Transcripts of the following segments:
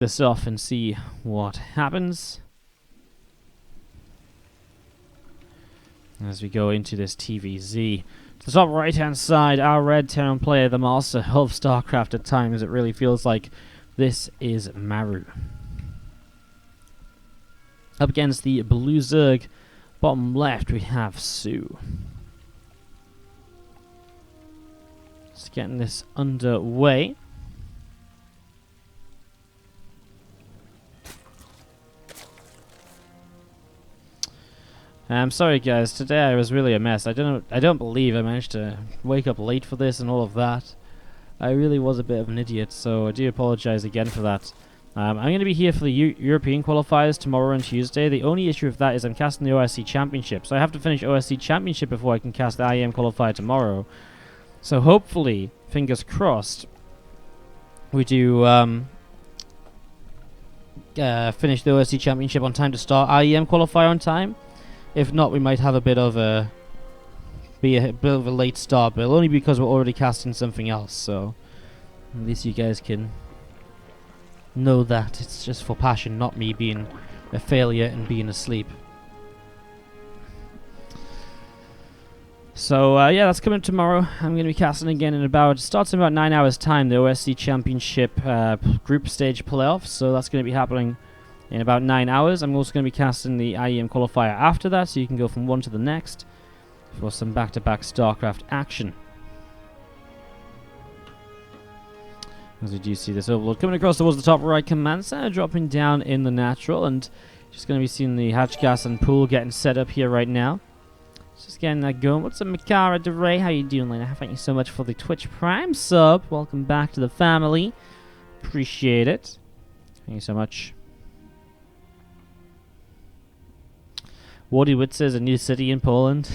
this off and see what happens as we go into this TvZ. To the top right hand side, our red town player, the master of StarCraft at times. It really feels like this is Maru. Up against the blue Zerg, bottom left we have soO. Just getting this underway. I'm sorry guys, today I was really a mess. I don't believe I managed to wake up late for this and all of that. I really was a bit of an idiot, so I do apologize again for that. I'm going to be here for the European qualifiers tomorrow and Tuesday. The only issue with that is I'm casting the OSC Championship, so I have to finish OSC Championship before I can cast the IEM qualifier tomorrow. So hopefully, fingers crossed, we do finish the OSC Championship on time to start IEM qualifier on time. If not, we might have a bit of a late start, but only because we're already casting something else. So at least you guys can know that it's just for passion, not me being a failure and being asleep. So yeah, that's coming tomorrow. I'm going to be casting again in starts in about 9 hours time, the OSC Championship group stage playoffs. So that's going to be happening in about 9 hours. I'm also going to be casting the IEM qualifier after that, so you can go from one to the next for some back-to-back StarCraft action. As we do see this overlord coming across towards the top right command center, dropping down in the natural, and just going to be seeing the hatch gas and pool getting set up here right now. Just getting that going. What's up, Makara DeRay? How you doing, Lena? Thank you so much for the Twitch Prime sub. Welcome back to the family. Appreciate it. Thank you so much. WardiTV is a new city in Poland.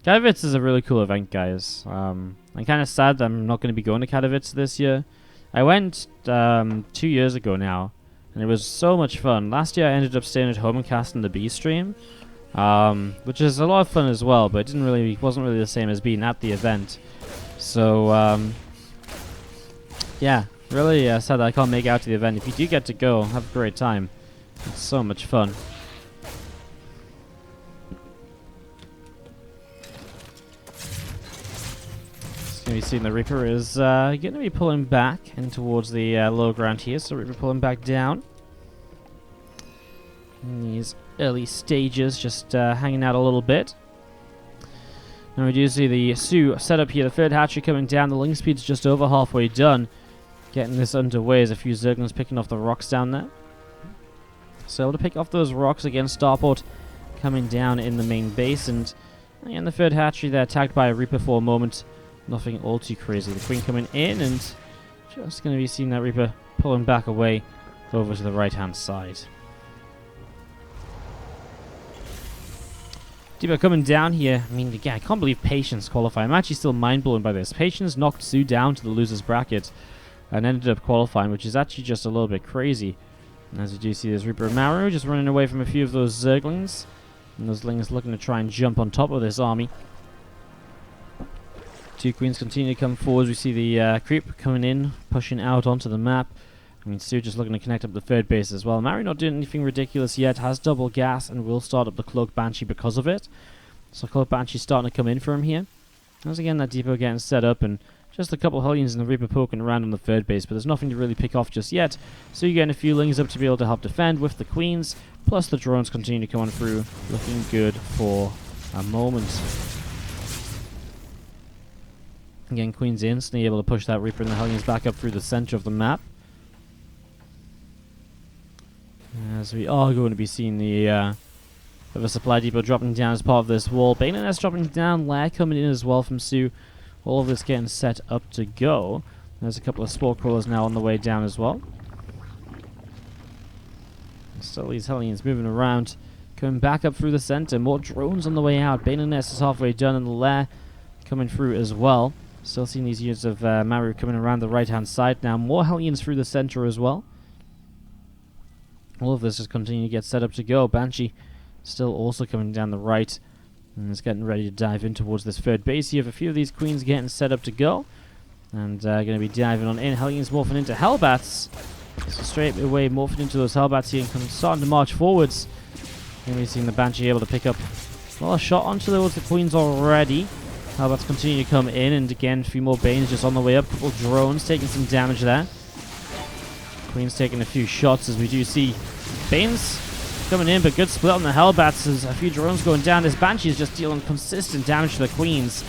Katowice is a really cool event, guys. I'm kind of sad that I'm not going to be going to Katowice this year. I went 2 years ago now, and it was so much fun. Last year I ended up staying at home and casting the B stream, which is a lot of fun as well, but it wasn't really the same as being at the event. So yeah, really sad that I can't make it out to the event. If you do get to go, have a great time. It's so much fun. Going to be seeing the Reaper is going to be pulling back and towards the low ground here, so Reaper pulling back down in these early stages, just hanging out a little bit. Now we do see the soO set up here, the third hatchery coming down, the link speed's just over halfway done. Getting this underway as a few Zerglings picking off the rocks down there. So able to pick off those rocks against Starport coming down in the main base, and the third hatchery there attacked by a Reaper for a moment. Nothing all too crazy. The Queen coming in and just going to be seeing that Reaper pulling back away over to the right-hand side. Debo coming down here. I mean, again, I can't believe Patience qualified. I'm actually still mind-blown by this. Patience knocked soO down to the loser's bracket and ended up qualifying, which is actually just a little bit crazy. And as you do see, there's Reaper and Maru just running away from a few of those Zerglings. And those Lings looking to try and jump on top of this army. Two Queens continue to come forward. We see the creep coming in, pushing out onto the map. I mean, soO just looking to connect up the third base as well. Maru not doing anything ridiculous yet, has double gas and will start up the Cloak Banshee because of it. So Cloak Banshee's starting to come in for him here. Once again, that depot getting set up and just a couple of Hellions and the Reaper poking around on the third base, but there's nothing to really pick off just yet. So you're getting a few Lings up to be able to help defend with the Queens, plus the drones continue to come on through, looking good for a moment. Again, Queen's instantly able to push that Reaper and the Hellions back up through the center of the map. As we are going to be seeing the supply depot dropping down as part of this wall. Bayonet dropping down, Lair coming in as well from soO. All of this getting set up to go. There's a couple of Spore Crawlers now on the way down as well. Still these Hellions moving around, coming back up through the center. More drones on the way out. Bayonet is halfway done and the Lair coming through as well. Still seeing these units of Maru coming around the right-hand side now. More Hellions through the center as well. All of this is continuing to get set up to go. Banshee still also coming down the right. And is getting ready to dive in towards this third base. You have a few of these Queens getting set up to go. And going to be diving on in. Hellions morphing into Hellbats. So straight away morphing into those Hellbats here and starting to march forwards. And we've seen the Banshee able to pick up a shot onto those the Queens already. Hellbats continue to come in, and again a few more Banes just on the way up. Couple drones taking some damage there. Queen's taking a few shots as we do see Banes coming in, but good split on the Hellbats. There's a few drones going down. This Banshee is just dealing consistent damage to the Queens.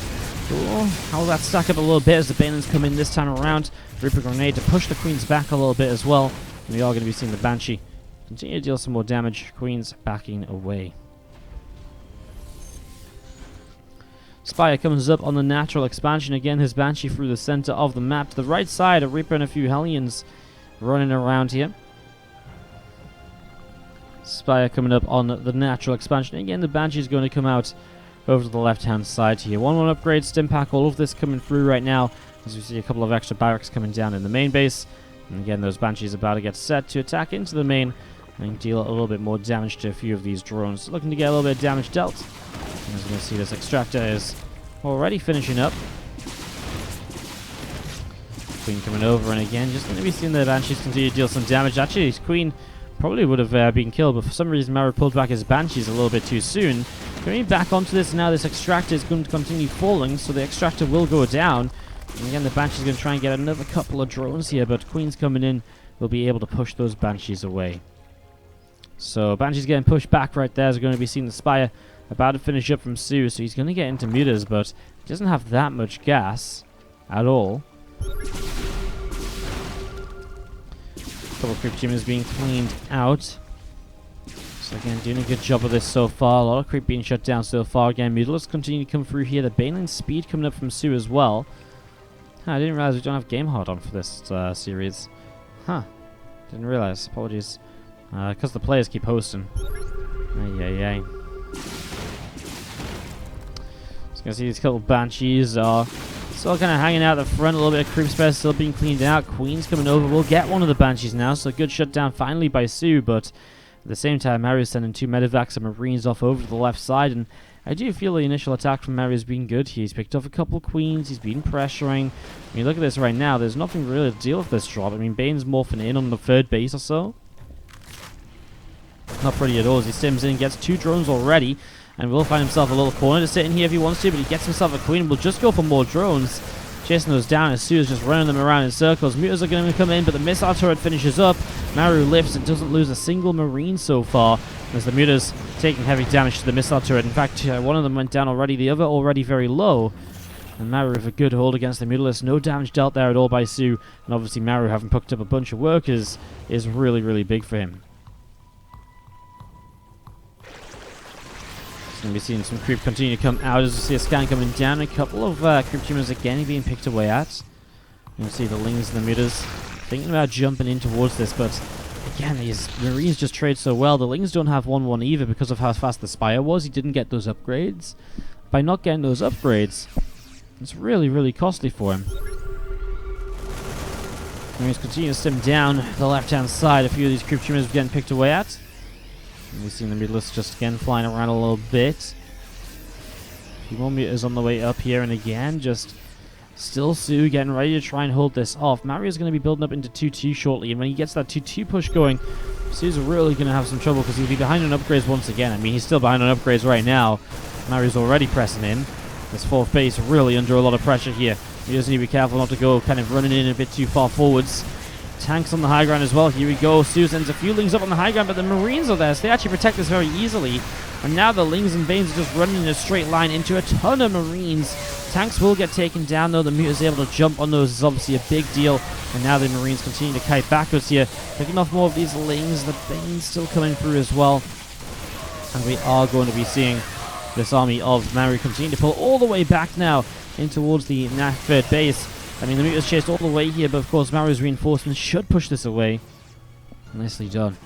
Ooh, Hellbats stack up a little bit as the Banelings come in this time around. Reaper Grenade to push the Queens back a little bit as well. And we are going to be seeing the Banshee continue to deal some more damage. Queens backing away. Spire comes up on the natural expansion again. His Banshee through the center of the map. To the right side, a Reaper and a few Hellions running around here. Spire coming up on the natural expansion. Again, the Banshee is going to come out over to the left-hand side here. 1-1 upgrade, stim pack, all of this coming through right now. As we see a couple of extra barracks coming down in the main base. And again, those Banshees about to get set to attack into the main and deal a little bit more damage to a few of these drones. Looking to get a little bit of damage dealt. As you can see, this extractor is already finishing up. Queen coming over, and again, just going to be seeing the Banshees continue to deal some damage. Actually, his Queen probably would have been killed, but for some reason, Maru pulled back his Banshees a little bit too soon. Going back onto this now, this extractor is going to continue falling, so the extractor will go down. And again, the Banshee's going to try and get another couple of drones here, but Queen's coming in will be able to push those Banshees away. So Banshee's getting pushed back right there. As we're going to be seeing the Spire about to finish up from soO, so he's going to get into mutas, but he doesn't have that much gas at all. A couple of creep teamers being cleaned out. So again, doing a good job of this so far. A lot of creep being shut down so far. Again, mutalisks continue to come through here. The Baneling speed coming up from soO as well. I didn't realize we don't have game hard on for this series. Didn't realize. Apologies. Because the players keep hosting. Ay. Just gonna see these couple Banshees are still kind of hanging out the front. A little bit of creep space still being cleaned out. Queen's coming over. We'll get one of the Banshees now. So good shutdown finally by soO. But at the same time, Maru's sending 2 medevacs and Marines off over to the left side. And I do feel the initial attack from Maru has been good here. He's picked off a couple Queens. He's been pressuring. I mean, look at this right now. There's nothing really to deal with this drop. I mean, Bane's morphing in on the 3rd base or so. Not pretty at all as he stims in, gets 2 drones already, and will find himself a little corner to sit in here if he wants to, but he gets himself a Queen and will just go for more drones. Chasing those down as soO is just running them around in circles. Mutas are going to come in, but the missile turret finishes up. Maru lifts and doesn't lose a single Marine so far, as the Mutas taking heavy damage to the missile turret. In fact, one of them went down already, the other already very low. And Maru with a good hold against the Mutalisks. No damage dealt there at all by soO, and obviously Maru having picked up a bunch of workers is really, really big for him. Going to be seeing some creep continue to come out as we see a scan coming down. A couple of creep tumors again being picked away at. You can see the Lings and the mutas thinking about jumping in towards this, but again, these Marines just trade so well. The Lings don't have 1-1 either because of how fast the Spire was. He didn't get those upgrades. By not getting those upgrades, it's really, really costly for him. Marines continue to stim down the left-hand side. A few of these creep tumors getting picked away at. We've seen the mutalisks just again flying around a little bit. A few more mutas on the way up here, and again, just still soO getting ready to try and hold this off. Maru is going to be building up into 2-2 shortly, and when he gets that 2-2 push going, soO's really going to have some trouble because he'll be behind on upgrades once again. I mean, he's still behind on upgrades right now. Maru's already pressing in. This 4th base really under a lot of pressure here. He does need to be careful not to go kind of running in a bit too far forwards. Tanks on the high ground as well. Here we go. soO sends a few Lings up on the high ground, but the Marines are there, so they actually protect this very easily. And now the Lings and Banes are just running in a straight line into a ton of Marines. Tanks will get taken down, though. The Muta's able to jump on those is obviously a big deal. And now the Marines continue to kite backwards here, picking off more of these Lings. The Banes still coming through as well. And we are going to be seeing this army of Maru continue to pull all the way back now in towards the 3rd base. I mean, the Mutas chased all the way here, but of course Maru's reinforcements should push this away. Nicely done.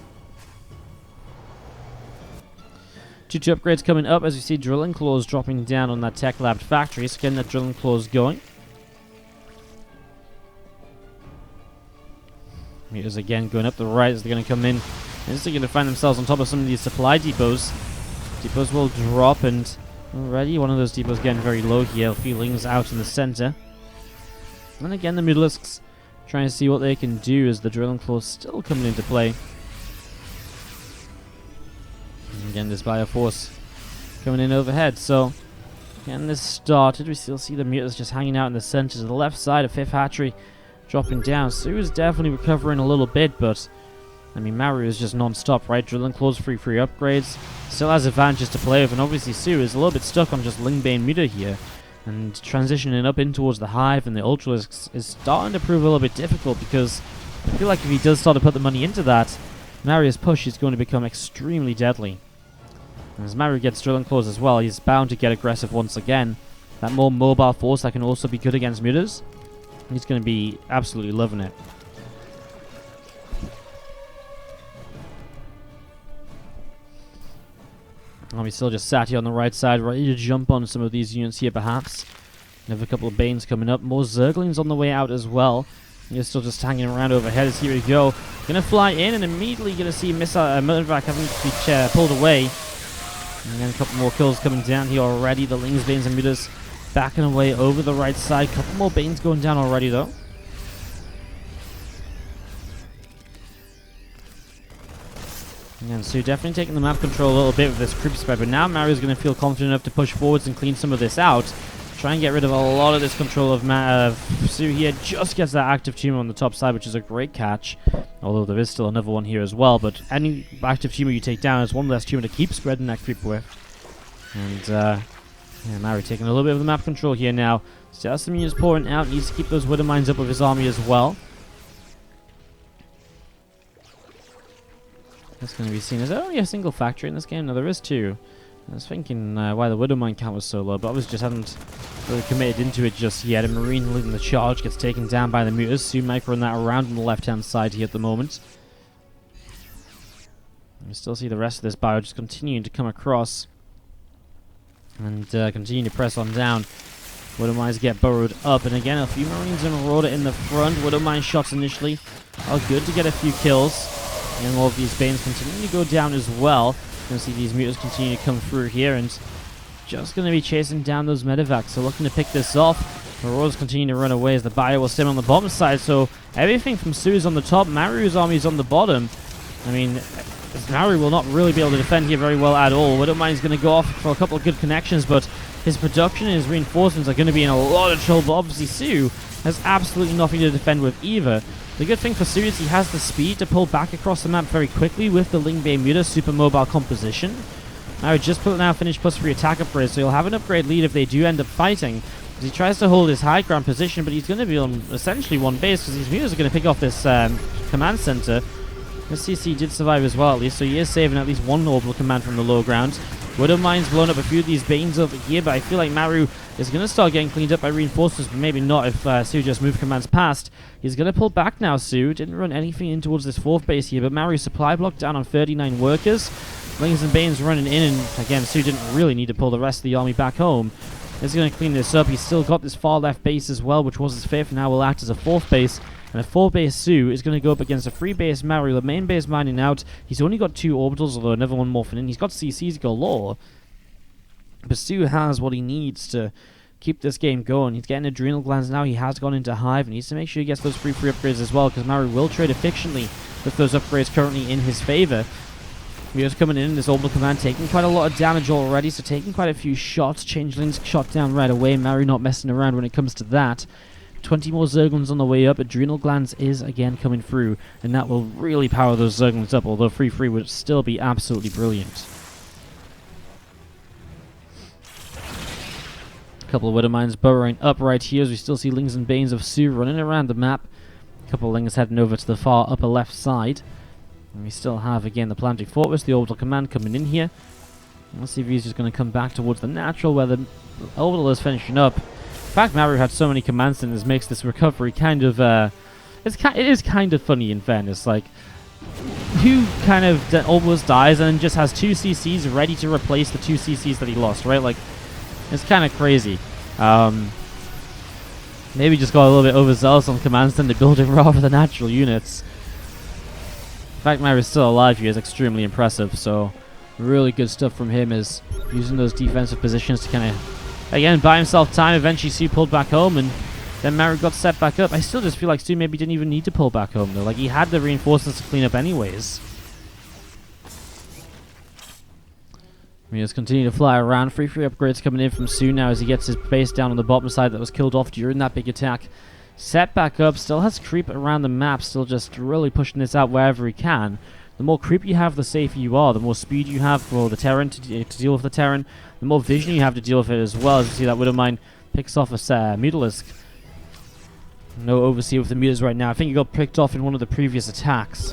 2-2 upgrades coming up as we see drilling claws dropping down on that tech lab factory. So getting that drilling claws going. Mutas again going up the right as they're going to come in. And they're going to find themselves on top of some of these supply depots. Depots will drop, and already one of those depots getting very low here. A few Lings out in the center. And again, the Mutalisks trying to see what they can do as the drilling claws still coming into play. And again, this bioforce coming in overhead. So, getting this started. We still see the mutas just hanging out in the center to the left side of 5th hatchery, dropping down. soO is definitely recovering a little bit, but I mean, Maru is just non-stop, right? Drilling claws, free upgrades. Still has advantages to play with, and obviously soO is a little bit stuck on just Lingbane muta here. And transitioning up in towards the hive and the ultralisks is starting to prove a little bit difficult, because I feel like if he does start to put the money into that, Maru's push is going to become extremely deadly. And as Maru gets drilling claws as well, he's bound to get aggressive once again. That more mobile force that can also be good against mutas, he's going to be absolutely loving it. And we still just sat here on the right side, ready to jump on some of these units here perhaps. Another couple of Banes coming up. More Zerglings on the way out as well. You're still just hanging around overhead as here we go. Gonna fly in and immediately gonna see Murdervac having to be pulled away. And then a couple more kills coming down here already. The Lings, Banes, and Mutas backing away over the right side. Couple more Banes going down already though. And soO definitely taking the map control a little bit with this creep spread, but now Maru's going to feel confident enough to push forwards and clean some of this out. Try and get rid of a lot of this control of soO here. Just gets that active tumor on the top side, which is a great catch. Although there is still another one here as well, but any active tumor you take down is one less tumor to keep spreading that creep with. And yeah, Maru taking a little bit of the map control here now. Still has some units pouring out, needs to keep those Widow Mines up with his army as well. That's going to be seen as only a single factory in this game. No, there is two. I was thinking why the Widow Mine count was so low, but I just hadn't really committed into it just yet. A Marine leading the charge gets taken down by the mutas. soO might run that around on the left-hand side here at the moment. We still see the rest of this bio just continuing to come across and continue to press on down. Widow Mines get burrowed up, and again a few Marines and Marauder in the front. Widow Mine shots initially are good to get a few kills. And all of these Banes continue to go down as well. You're going to see these mutas continue to come through here, and just going to be chasing down those medevacs. So looking to pick this off. Marauders continue to run away as the bio will stem on the bottom side. So everything from soO is on the top, Maru's army is on the bottom. I mean, Maru will not really be able to defend here very well at all. Widow Mine is going to go off for a couple of good connections, but his production and his reinforcements are going to be in a lot of trouble. But obviously soO has absolutely nothing to defend with either. The good thing for soO is he has the speed to pull back across the map very quickly with the Lingbane muta super mobile composition. Maru just finished +3 attack upgrades, so he'll have an upgrade lead if they do end up fighting. As he tries to hold his high ground position, but he's going to be on essentially one base because these mutas are going to pick off this command center. This CC did survive as well at least, so he is saving at least one orbital command from the low ground. Widow Mine's blown up a few of these Banes over here, but I feel like Maru is going to start getting cleaned up by reinforcements, but maybe not if soO just move commands past. He's going to pull back now, soO. Didn't run anything in towards this 4th base here, but Maru's supply block down on 39 workers. Lings and Banes running in, and again, soO didn't really need to pull the rest of the army back home. He's going to clean this up. He's still got this far left base as well, which was his 5th, now will act as a 4th base. And a 4 base soO is going to go up against a 3 base Maru. The main base mining out. He's only got 2 orbitals, although another one morphing in. He's got CCs galore. But soO has what he needs to keep this game going. He's getting adrenal glands now. He has gone into hive and needs to make sure he gets those free upgrades as well, because Maru will trade efficiently with those upgrades currently in his favor. Mutas coming in this orbital command, taking quite a lot of damage already, so taking quite a few shots. Changelings shot down right away. Maru not messing around when it comes to that. 20 more Zerglings on the way up. Adrenal glands is again coming through, and that will really power those Zerglings up, although free would still be absolutely brilliant. A couple of Widow Mines burrowing up right here as we still see Lings and Banes of soO running around the map. A couple of Lings heading over to the far upper left side. And we still have again the Planting Fortress, the orbital command coming in here. Let's see if he's just going to come back towards the natural where the orbital is finishing up. The fact Maru had so many command centers makes this recovery kind of it is kind of funny in fairness. Like, who kind of almost dies and just has 2 CCs ready to replace the 2 CCs that he lost, right? Like, it's kind of crazy. Maybe just got a little bit overzealous on command center building rather than actual units. The fact Maru is still alive here is extremely impressive, so really good stuff from him is using those defensive positions to kind of, again, buy himself time. Eventually soO pulled back home, and Then Maru got set back up. I still just feel like soO maybe didn't even need to pull back home though. Like, he had the reinforcements to clean up anyways. We just continue to fly around. Free upgrades coming in from soO now as he gets his base down on the bottom side that was killed off during that big attack. Set back up. Still has creep around the map. Still just really pushing this out wherever he can. The more creep you have, the safer you are. The more speed you have for the Terran to deal with the Terran. The more vision you have to deal with it as well. As you see, that Widowmine picks off a Mutalisk. No Overseer with the Mutas right now. I think he got picked off in one of the previous attacks.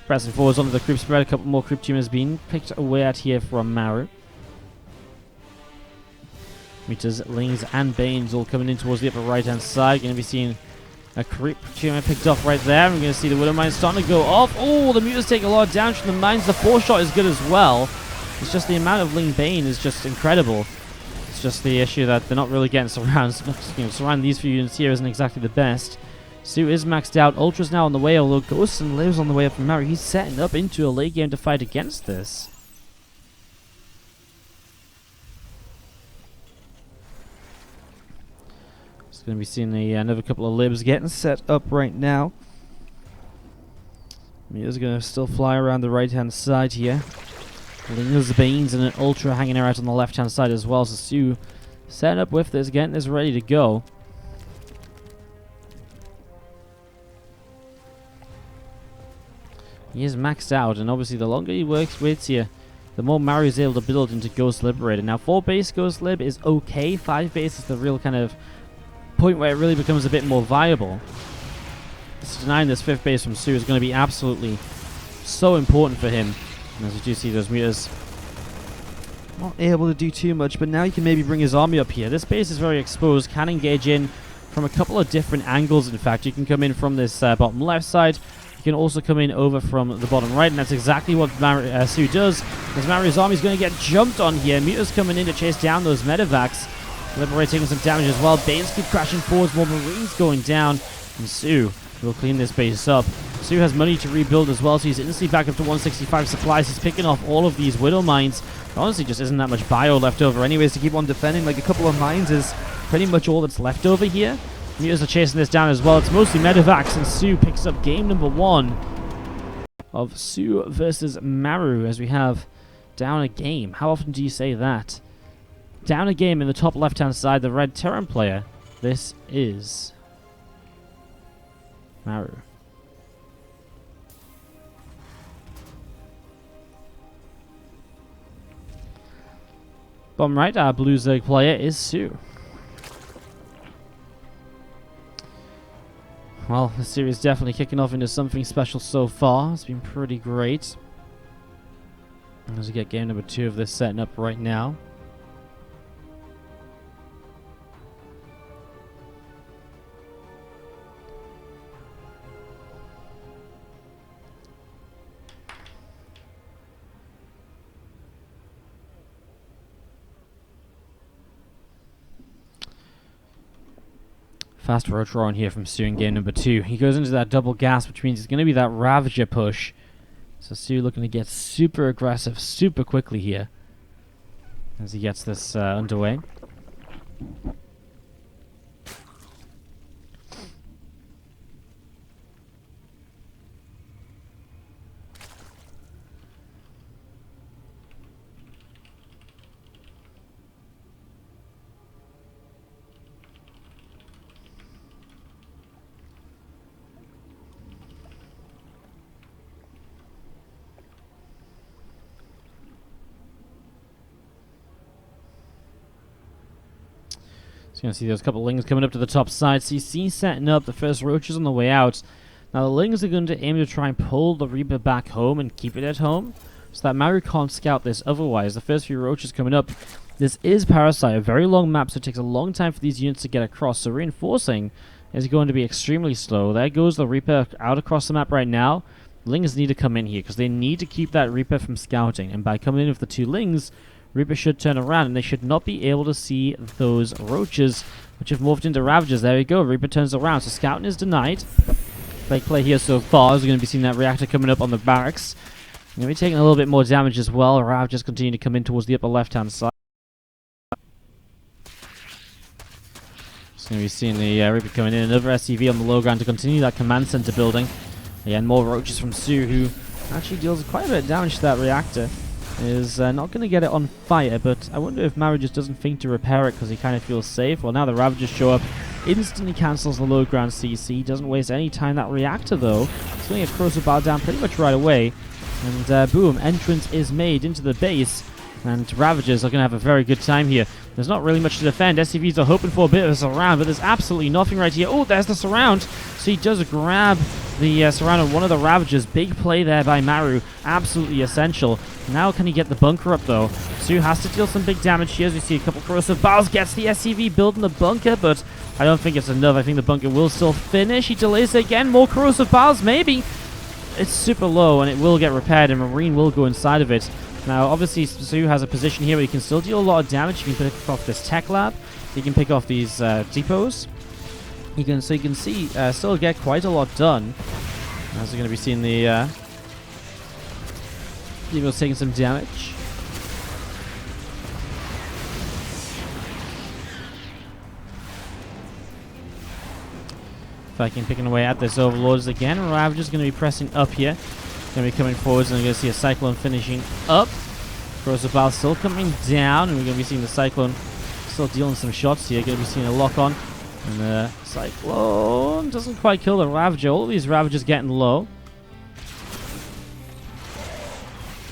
Pressing forwards onto the creep spread. A couple more creep tumors being picked away at here from Maru. Mutas, Lings, and Banes all coming in towards the upper right-hand side. Going to be seeing a creep tumor picked off right there. We're going to see the Widow Mine starting to go off. Oh, the Mutas take a lot of damage from the mines. The 4-shot is good as well. It's just the amount of Ling Bane is just incredible. It's just the issue that they're not really getting surrounded. Surrounding these few units here isn't exactly the best. soO is maxed out. Ultra's now on the way, although Ghosts and Lives on the way up from Maru. He's setting up into a late game to fight against this. It's going to be seeing another couple of Libs getting set up right now. Mia's going to still fly around the right-hand side here. Lingers, Banes, and an Ultra hanging out on the left-hand side as well. So soO setting up with this, getting this ready to go. He is maxed out, and obviously the longer he waits here, the more Maru is able to build into Ghost Liberator. Now 4 base Ghost Lib is okay. 5 base is the real kind of point where it really becomes a bit more viable. Denying this 5th base from soO is going to be absolutely so important for him. And as you do see, those Mutas not able to do too much, but now he can maybe bring his army up here. This base is very exposed, can engage in from a couple of different angles. In fact, you can come in from this bottom left side. You can also come in over from the bottom right, and that's exactly what soO does. As Maru's army is going to get jumped on here. Mutas coming in to chase down those medevacs. Liberating some damage as well. Banes keep crashing forwards, more Marines going down, and soO will clean this base up. soO has money to rebuild as well, so he's instantly back up to 165 supplies. He's picking off all of these Widow Mines. Honestly, just isn't that much bio left over anyways to keep on defending. Like, a couple of mines is pretty much all that's left over here. Mutas are chasing this down as well. It's mostly medevacs, and soO picks up game number 1 of soO versus Maru as we have down a game. How often do you say that? Down a game in the top left-hand side, the red Terran player. This is Maru. Bottom right, our blue Zerg player is soO. Well, the series definitely kicking off into something special so far. It's been pretty great. As we get game number 2 of this setting up right now. Fast road draw on here from soO in game number 2. He goes into that double gas, which means it's going to be that Ravager push. So soO looking to get super aggressive super quickly here as he gets this underway. So you're going to see those couple of Lings coming up to the top side. CC setting up the first Roaches on the way out. Now the Lings are going to aim to try and pull the Reaper back home and keep it at home, so that Maru can't scout this otherwise. The first few Roaches coming up. This is Parasite, a very long map, so it takes a long time for these units to get across. So reinforcing is going to be extremely slow. There goes the Reaper out across the map right now. Lings need to come in here because they need to keep that Reaper from scouting. And by coming in with the 2 Lings, Reaper should turn around, and they should not be able to see those Roaches, which have morphed into Ravagers. There we go. Reaper turns around. So scouting is denied. Fake play here so far. We're going to be seeing that reactor coming up on the barracks. Going to be taking a little bit more damage as well. Ravagers continue to come in towards the upper left-hand side. It's going to be seeing the Reaper coming in. Another SCV on the low ground to continue that command center building. Again, more roaches from soO, who actually deals quite a bit of damage to that reactor. Is not going to get it on fire, but I wonder if Maru just doesn't think to repair it because he kind of feels safe. Well, now the Ravagers show up, instantly cancels the low ground CC, doesn't waste any time. That reactor, though, it's going to get Corrosive Bile down pretty much right away. And boom, entrance is made into the base. And Ravagers are going to have a very good time here. There's not really much to defend. SCVs are hoping for a bit of a surround, but there's absolutely nothing right here. Oh, there's the surround. So he does grab the surround on one of the Ravagers. Big play there by Maru. Absolutely essential. Now can he get the bunker up, though? soO has to deal some big damage here. As we see a couple Corrosive Biles. Gets the SCV building the bunker, but I don't think it's enough. I think the bunker will still finish. He delays it again. More Corrosive Biles, maybe. It's super low, and it will get repaired, and Marine will go inside of it. Now, obviously, soO has a position here where he can still deal a lot of damage. He can pick off this tech lab. He can pick off these depots. So you can see still get quite a lot done. As we're going to be seeing the depots taking some damage. Viking picking away at this Overlords again. Ravager's going to be pressing up here. Going to be coming forwards, and we're going to see a Cyclone finishing up. Corrosive Bile still coming down, and we're going to be seeing the Cyclone still dealing some shots here. Going to be seeing a lock on, and the Cyclone doesn't quite kill the Ravager. All of these Ravagers getting low.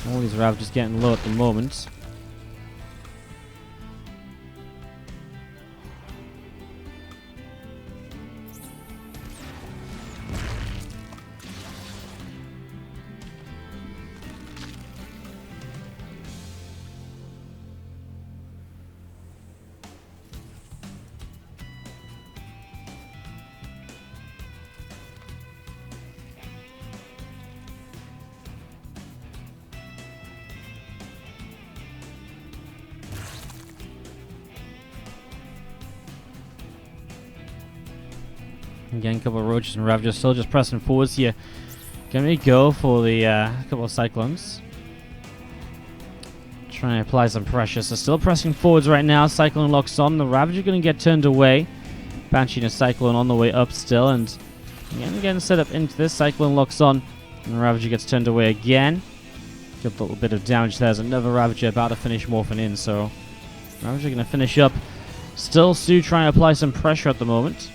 All these Ravagers getting low at the moment. Again, a couple of roaches and Ravagers still just pressing forwards here. Can we go for the couple of Cyclones? Trying to apply some pressure. So still pressing forwards right now. Cyclone locks on. The Ravager going to get turned away. Banshee and a Cyclone on the way up still. And again, getting set up into this. Cyclone locks on. And the Ravager gets turned away again. Got a little bit of damage. There's another Ravager about to finish morphing in. So Ravager going to finish up. Still soO trying to apply some pressure at the moment.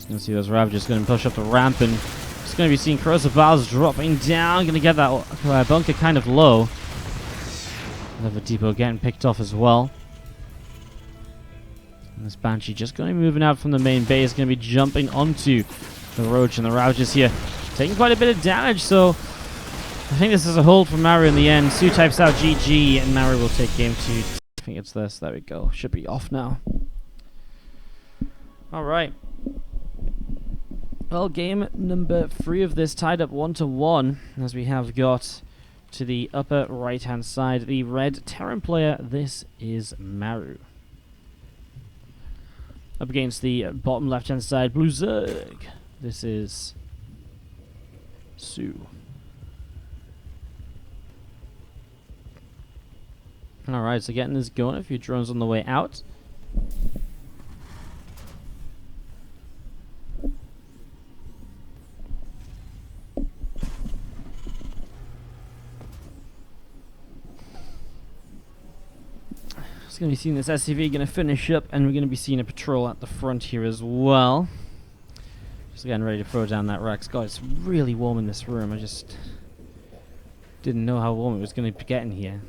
Going to see those Ravagers going to push up the ramp, and it's going to be seeing Corrosive Biles dropping down. Going to get that bunker kind of low. Another depot getting picked off as well. And this Banshee just going to be moving out from the main base. Going to be jumping onto the Roach, and the Ravagers here taking quite a bit of damage. So I think this is a hold for Maru in the end. soO types out GG, and Maru will take game 2. I think it's this. There we go. Should be off now. All right. Well, game number 3 of this tied up 1-1, as we have got to the upper right-hand side the red Terran player. This is Maru. Up against the bottom left-hand side, Blue Zerg. This is soO. Alright, so getting this going. A few drones on the way out. Going to be seeing this SCV going to finish up, and we're going to be seeing a patrol at the front here as well. Just getting ready to throw down that Rex. God, it's really warm in this room. I just didn't know how warm it was going to get in here.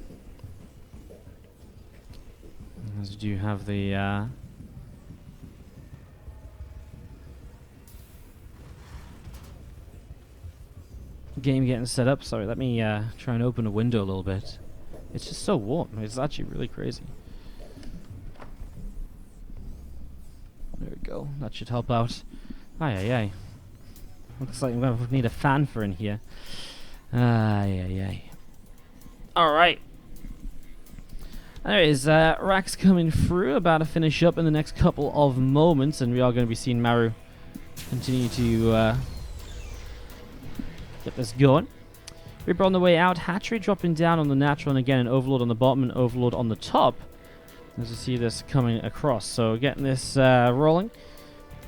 As we do have the game getting set up. Sorry, let me try and open a window a little bit. It's just so warm. It's actually really crazy. There we go. That should help out. Aye, aye, aye. Looks like we're going to need a fan for in here. Aye, aye, aye. Alright. Anyways, Rax coming through. About to finish up in the next couple of moments. And we are going to be seeing Maru continue to get this going. Reaper on the way out. Hatchery dropping down on the natural, and again an Overlord on the bottom and Overlord on the top. As you see this coming across. So getting this rolling.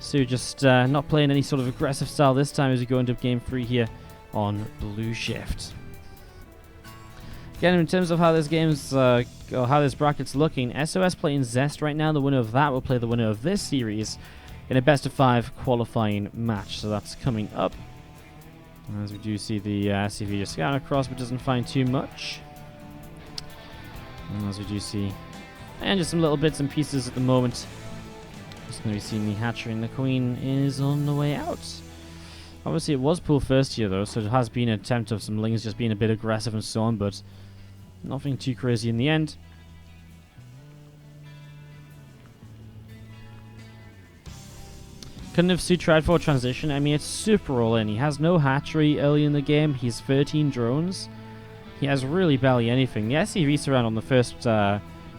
soO just not playing any sort of aggressive style this time as we go into game 3 here on blue shift. Again, in terms of how this game's or how this bracket's looking, SOS playing Zest right now. The winner of that will play the winner of this series in a best of 5 qualifying match. So that's coming up. As we do see the CV just scouting across, but doesn't find too much. And as we do see, and just some little bits and pieces at the moment. Just going to be seeing the hatchery, and the queen is on the way out. Obviously, it was pool first here though, so it has been an attempt of some lings just being a bit aggressive and so on, but nothing too crazy in the end. Couldn't have soO tried for a transition. I mean, it's super all in. He has no hatchery early in the game. He's 13 drones. He has really barely anything. The SCV surround on the first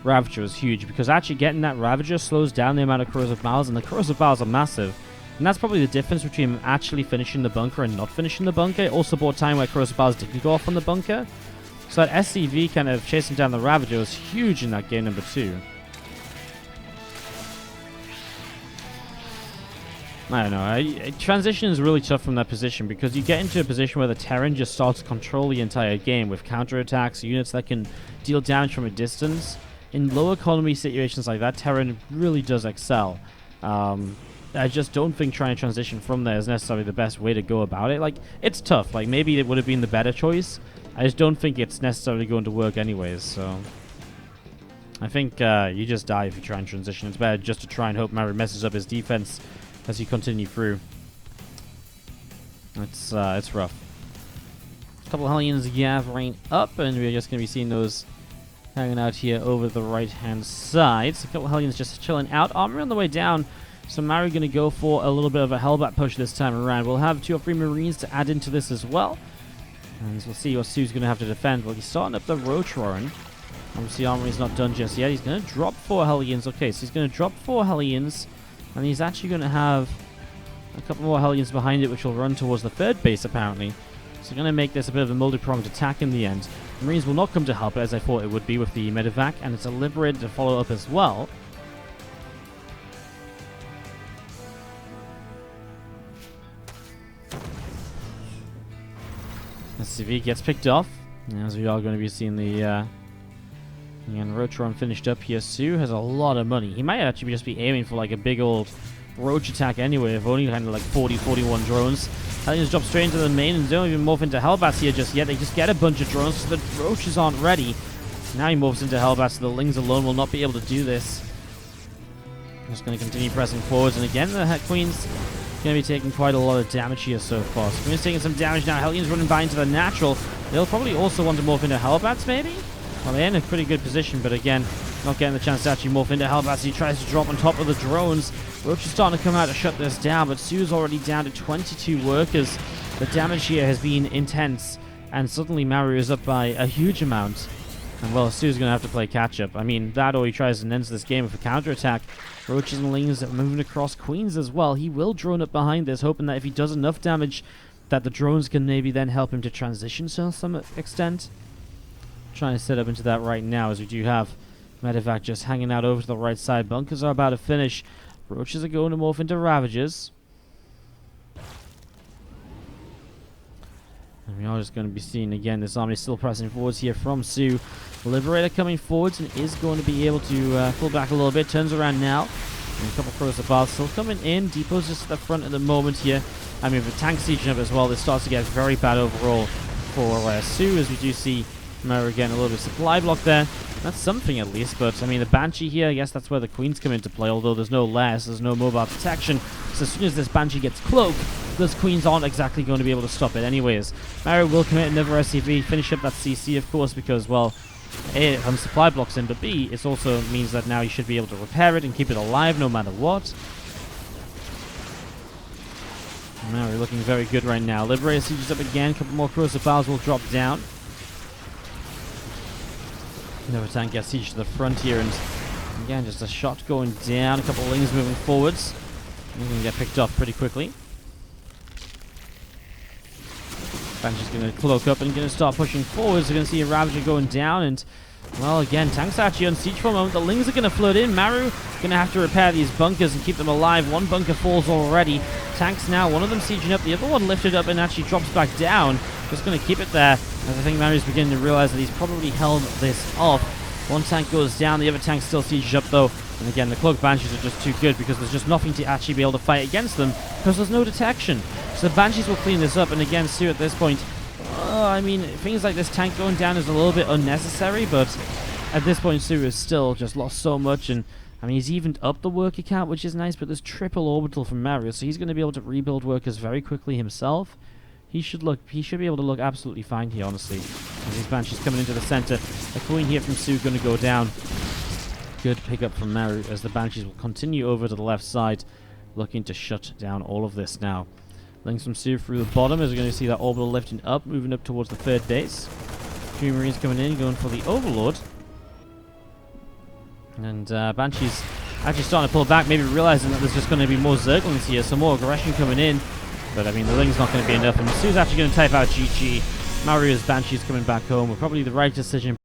Ravager was huge, because actually getting that Ravager slows down the amount of corrosive barrels, and the corrosive barrels are massive. And that's probably the difference between him actually finishing the bunker and not finishing the bunker. It also bought time where corrosive barrels didn't go off on the bunker. So that SCV kind of chasing down the Ravager was huge in that game number 2. I don't know. Transition is really tough from that position, because you get into a position where the Terran just starts to control the entire game with counterattacks, units that can deal damage from a distance. In low economy situations like that, Terran really does excel. I just don't think trying to transition from there is necessarily the best way to go about it. Like, it's tough. Like, maybe it would have been the better choice. I just don't think it's necessarily going to work anyways, so I think you just die if you try and transition. It's better just to try and hope Maru messes up his defense as you continue through. It's rough. A couple of Hellions gathering up, and we're just going to be seeing those hanging out here over the right-hand side. So a couple of Hellions just chilling out. Armory on the way down, so Maru going to go for a little bit of a Hellbat push this time around. We'll have 2 or 3 Marines to add into this as well. And we'll see what soO's going to have to defend. Well, he's starting up the Rotron. Obviously, Armory's not done just yet. He's going to drop 4 Hellions. Okay, so he's going to drop 4 Hellions. And he's actually going to have a couple more Hellions behind it, which will run towards the 3rd base, apparently. So going to make this a bit of a multi-pronged attack in the end. The Marines will not come to help, as I thought it would be with the Medevac, and it's a Liberator to follow up as well. SCV gets picked off, as we are going to be seeing the and Rotron finished up here. soO has a lot of money. He might actually just be aiming for like a big old roach attack anyway, of only kind of like 41 drones. Hellions drop straight into the main and don't even morph into Hellbats here just yet. They just get a bunch of drones, so the roaches aren't ready. Now he morphs into Hellbats, so the Lings alone will not be able to do this. Just going to continue pressing forwards, and again the Het Queen's going to be taking quite a lot of damage here so far. So Queen's taking some damage now. Hellions running by into the natural. They'll probably also want to morph into Hellbats, maybe? Well, they're in a pretty good position, but again, not getting the chance to actually morph into Hellbats. He tries to drop on top of the drones. Roach is starting to come out to shut this down, but soO's already down to 22 workers. The damage here has been intense, and suddenly Maru is up by a huge amount. And well, soO's going to have to play catch-up. I mean, that or he tries and ends this game with a counterattack. Roaches and Lings are moving across Queens as well. He will drone up behind this, hoping that if he does enough damage, that the drones can maybe then help him to transition to some extent. Trying to set up into that right now, as we do have Medevac just hanging out over to the right side. Bunkers are about to finish. Roaches are going to morph into Ravagers. And we are just going to be seeing again this army still pressing forwards here from soO. Liberator coming forwards and is going to be able to pull back a little bit. Turns around now. And a couple crows above still coming in. Depot's just at the front at the moment here. I mean, with the tank sieging up as well, this starts to get very bad overall for soO, as we do see Maru getting a little bit of supply block there. That's something at least, but I mean the Banshee here, I guess that's where the Queens come into play, although there's no less, there's no mobile protection. So as soon as this Banshee gets cloaked, those Queens aren't exactly going to be able to stop it anyways. Maru will commit another SCV, finish up that CC of course, because well, A, it comes supply blocks in, but B, it also means that now you should be able to repair it and keep it alive no matter what. Maru looking very good right now. Liberator sieges up again, a couple more corrosive barrels will drop down. Another tank gets siege to the front here, and again, just a shot going down, a couple of Lings moving forwards. You're going to get picked off pretty quickly. Banshee's going to cloak up and going to start pushing forwards. We're going to see a Ravager going down, and well, again, tanks actually on siege for a moment. The Lings are going to flood in. Maru going to have to repair these bunkers and keep them alive. One bunker falls already. Tanks now, one of them sieging up, the other one lifted up and actually drops back down. Just going to keep it there, as I think Maru's beginning to realize that he's probably held this off. One tank goes down, the other tank still sieges up though. And again, the Cloaked Banshees are just too good because there's just nothing to actually be able to fight against them because there's no detection. So the Banshees will clean this up, and again, soO at this point, I mean, things like this tank going down is a little bit unnecessary, but at this point, soO has still just lost so much, and I mean, he's evened up the worker count, which is nice, but there's triple orbital from Maru, so he's going to be able to rebuild workers very quickly himself. He should be able to look absolutely fine here, honestly. As these Banshees coming into the center, a queen here from soO going to go down. Good pickup from Maru, as the Banshees will continue over to the left side, looking to shut down all of this now. Links from soO through the bottom, as we're going to see that orbital lifting up, moving up towards the third base. Three Marines coming in, going for the Overlord. And Banshees actually starting to pull back, maybe realizing that there's just going to be more Zerglings here, so more aggression coming in. But I mean, the Ling's not going to be enough, and soO's actually going to type out GG. Maru's Banshees coming back home with probably the right decision